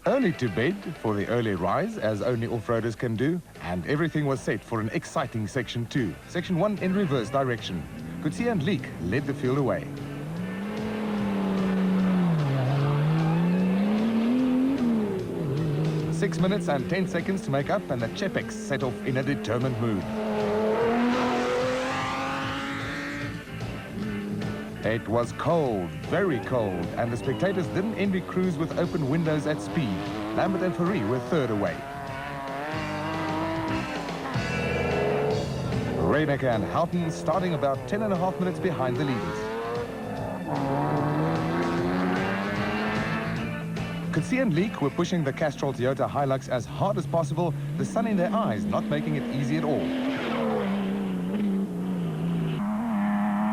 Early to bed for the early rise, as only off-roaders can do, and everything was set for an exciting Section 2. Section 1 in reverse direction. Coetzee and Leek led the field away. Six minutes and 10 seconds to make up, and the Chepex set off in a determined mood. It was cold, very cold, and the spectators didn't envy crews with open windows at speed. Lambert and Fourie were third away. Reynecker and Houghton starting about 10.5 minutes behind the leaders. Coetzee and Leek were pushing the Castrol Toyota Hilux as hard as possible, the sun in their eyes not making it easy at all.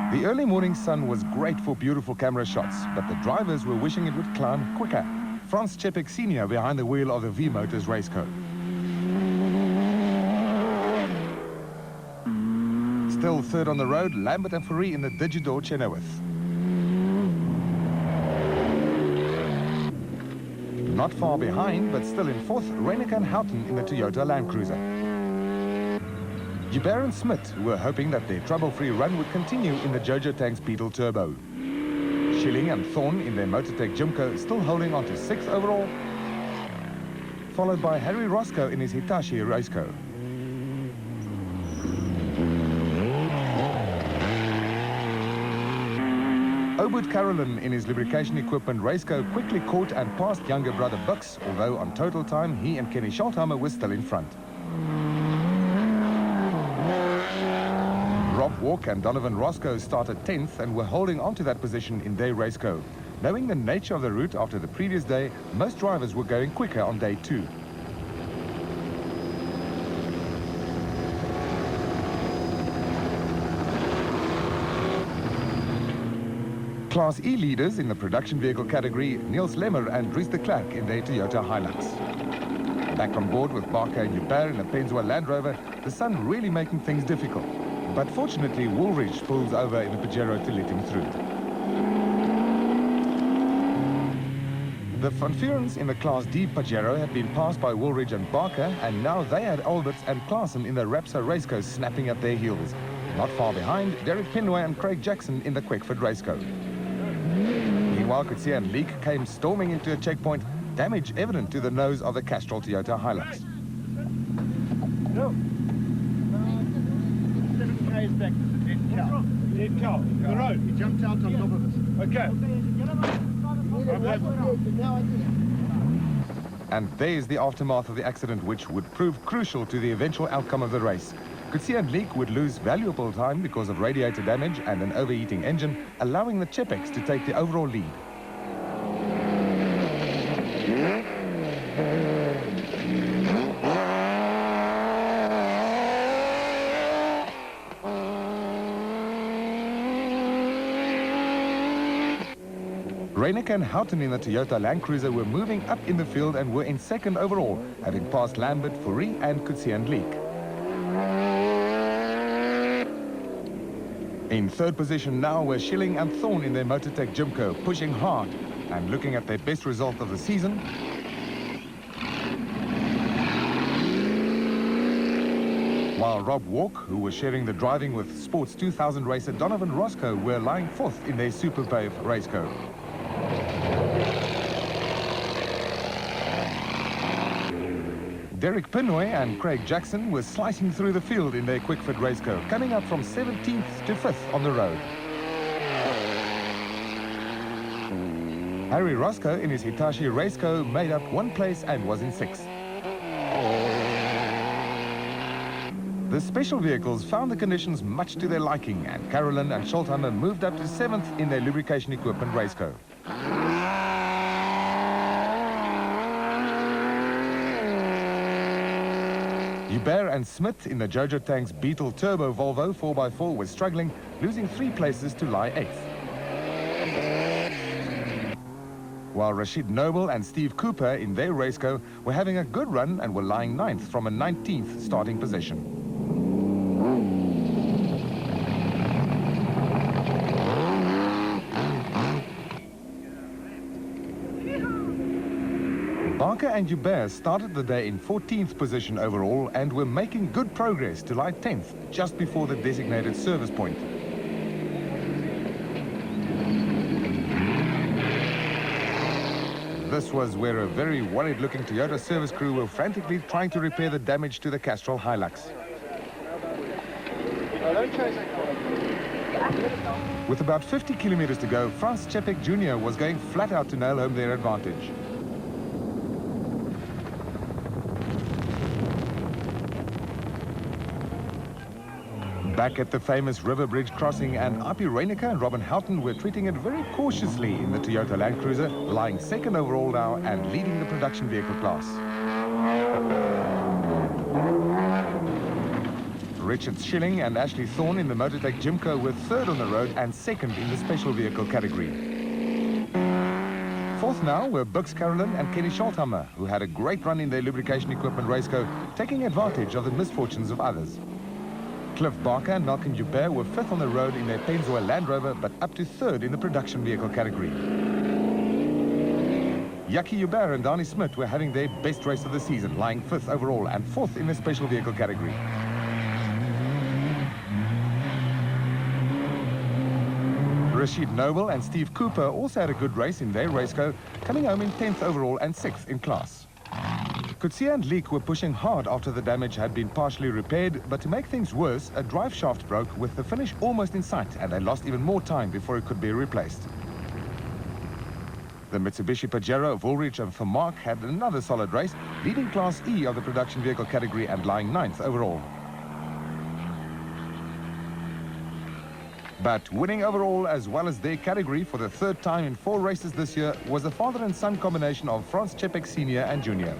The early morning sun was great for beautiful camera shots, but the drivers were wishing it would climb quicker. Franz Chepex Sr. behind the wheel of the V-Motors Raceco. Still third on the road, Lambert and Fourie in the Digidor Chenoweth. Not far behind, but still in fourth, Reynecker and Houghton in the Toyota Land Cruiser. Joubert and Smith were hoping that their trouble-free run would continue in the Jojo Tanks Beetle Turbo. Schilling and Thorn in their Motortech Jimco still holding on to 6th overall, followed by Harry Roscoe in his Hitachi Raceco. Obud Carolyn in his lubrication equipment Raceco quickly caught and passed younger brother Bucks, although on total time he and Kenny Scholtheimer were still in front. Rob Walk and Donovan Roscoe started 10th and were holding on to that position in their Raceco. Knowing the nature of the route after the previous day, most drivers were going quicker on day 2. Class E leaders in the production vehicle category, Niels Lemmer and Dries de Klerk in their Toyota Hilux. Back on board with Barker and Joubert in the Pennzoil Land Rover, the sun really making things difficult. But fortunately, Woolridge pulls over in the Pajero to let him through. The Van Vuurens in the Class D Pajero had been passed by Woolridge and Barker, and now they had Alberts and Klaassen in the Rapsa Raceco snapping at their heels. Not far behind, Derek Pinoy and Craig Jackson in the Quickford Raceco. Meanwhile, Coetzee and Leek came storming into a checkpoint, damage evident to the nose of the Castrol Toyota Hilux. No. 7 k's back, dead cow. Dead cow, the road. He jumped out on top of us. Okay. And there's the aftermath of the accident, which would prove crucial to the eventual outcome of the race. Coetzee and Leek would lose valuable time because of radiator damage and an overheating engine, allowing the Chepex to take the overall lead. Reynecker and Houghton in the Toyota Land Cruiser were moving up in the field and were in 2nd overall, having passed Lambert, Fourie and Coetzee and Leek. In 3rd position now were Schilling and Thorn in their Motortech Jimco, pushing hard and looking at their best result of the season. While Rob Walk, who was sharing the driving with Sports 2000 racer Donovan Roscoe, were lying 4th in their Superpave Raceco. Derek Pinoy and Craig Jackson were slicing through the field in their Quickford Raceco, coming up from 17th to 5th on the road. Harry Roscoe in his Hitachi Raceco made up 1 place and was in 6th. The special vehicles found the conditions much to their liking, and Carolyn and Scholtheimer moved up to 7th in their lubrication equipment Raceco. Joubert and Smith in the Jojo Tanks Beetle Turbo Volvo 4x4 were struggling, losing 3 places to lie 8th. While Rashid Noble and Steve Cooper in their Raceco were having a good run and were lying 9th from a 19th starting position. Barker and Joubert started the day in 14th position overall and were making good progress to lie 10th just before the designated service point. This was where a very worried-looking Toyota service crew were frantically trying to repair the damage to the Castrol Hilux. With about 50 kilometers to go, Frans Čepek Jr. was going flat out to nail home their advantage. Back at the famous River Bridge crossing, and Api Reinicke and Robin Houghton were treating it very cautiously in the Toyota Land Cruiser, lying second overall now and leading the production vehicle class. Richard Schilling and Ashley Thorne in the Motortech Jimco were third on the road and second in the special vehicle category. Fourth now were Bux Carolyn and Kenny Scholthammer, who had a great run in their lubrication equipment raceco, taking advantage of the misfortunes of others. Cliff Barker and Malcolm Joubert were fifth on the road in their Pennzoil Land Rover, but up to third in the production vehicle category. Jackie Joubert and Danny Smith were having their best race of the season, lying fifth overall and fourth in the special vehicle category. Rashid Noble and Steve Cooper also had a good race in their raceco, coming home in 10th overall and 6th in class. Coetzee and Leek were pushing hard after the damage had been partially repaired, but to make things worse, a drive shaft broke with the finish almost in sight, and they lost even more time before it could be replaced. The Mitsubishi Pajero of Woolrich and Vermaak had another solid race, leading Class E of the production vehicle category and lying 9th overall. But winning overall as well as their category for the third time in 4 races this year was the father and son combination of Frans Čepek Sr. and Jr.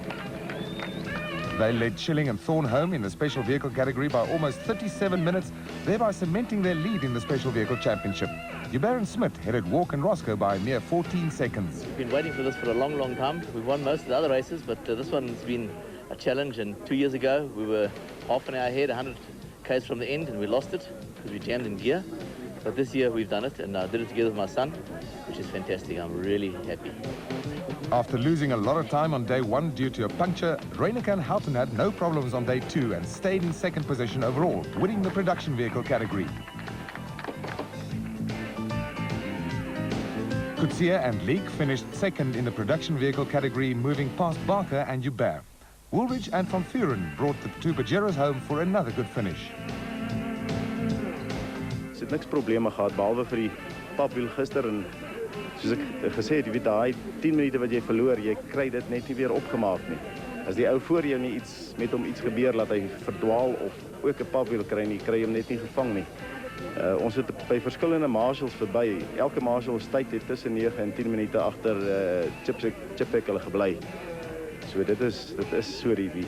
They led Schilling and Thorne home in the special vehicle category by almost 37 minutes, thereby cementing their lead in the special vehicle championship. Joubert and Smith headed Walk and Roscoe by a mere 14 seconds. We've been waiting for this for a long, long time. We've won most of the other races, but this one's been a challenge. And 2 years ago, we were half an hour ahead, 100 k's from the end, and we lost it because we jammed in gear. But this year we've done it, and I did it together with my son, which is fantastic. I'm really happy. After losing a lot of time on day 1 due to a puncture, Reinicke and Houghton had no problems on day 2 and stayed in second position overall, winning the production vehicle category. Coetzee and Leek finished second in the production vehicle category, moving past Barker and Joubert. Woolrich and Van Vuren brought the 2 Pajeros home for another good finish. Ons het niks probleme gehad behalwe vir die papwiel gister, en soos ek gesê het, jy weet daai 10 minute wat jy verloor, jy kry dit net nie weer opgemaak nie. As die ou voor jou nie iets met hom iets gebeur laat hy verdwaal of ook 'n papwiel kry nie, kry hom net nie gevang nie. Ons het by verskillende marshals verby. Elke marshal se tyd het tussen 9 en 10 minute agter Čepek hulle gebly. So dit is so die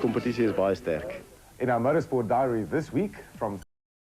kompetisie is baie sterk. In our Motorsport Diary this week from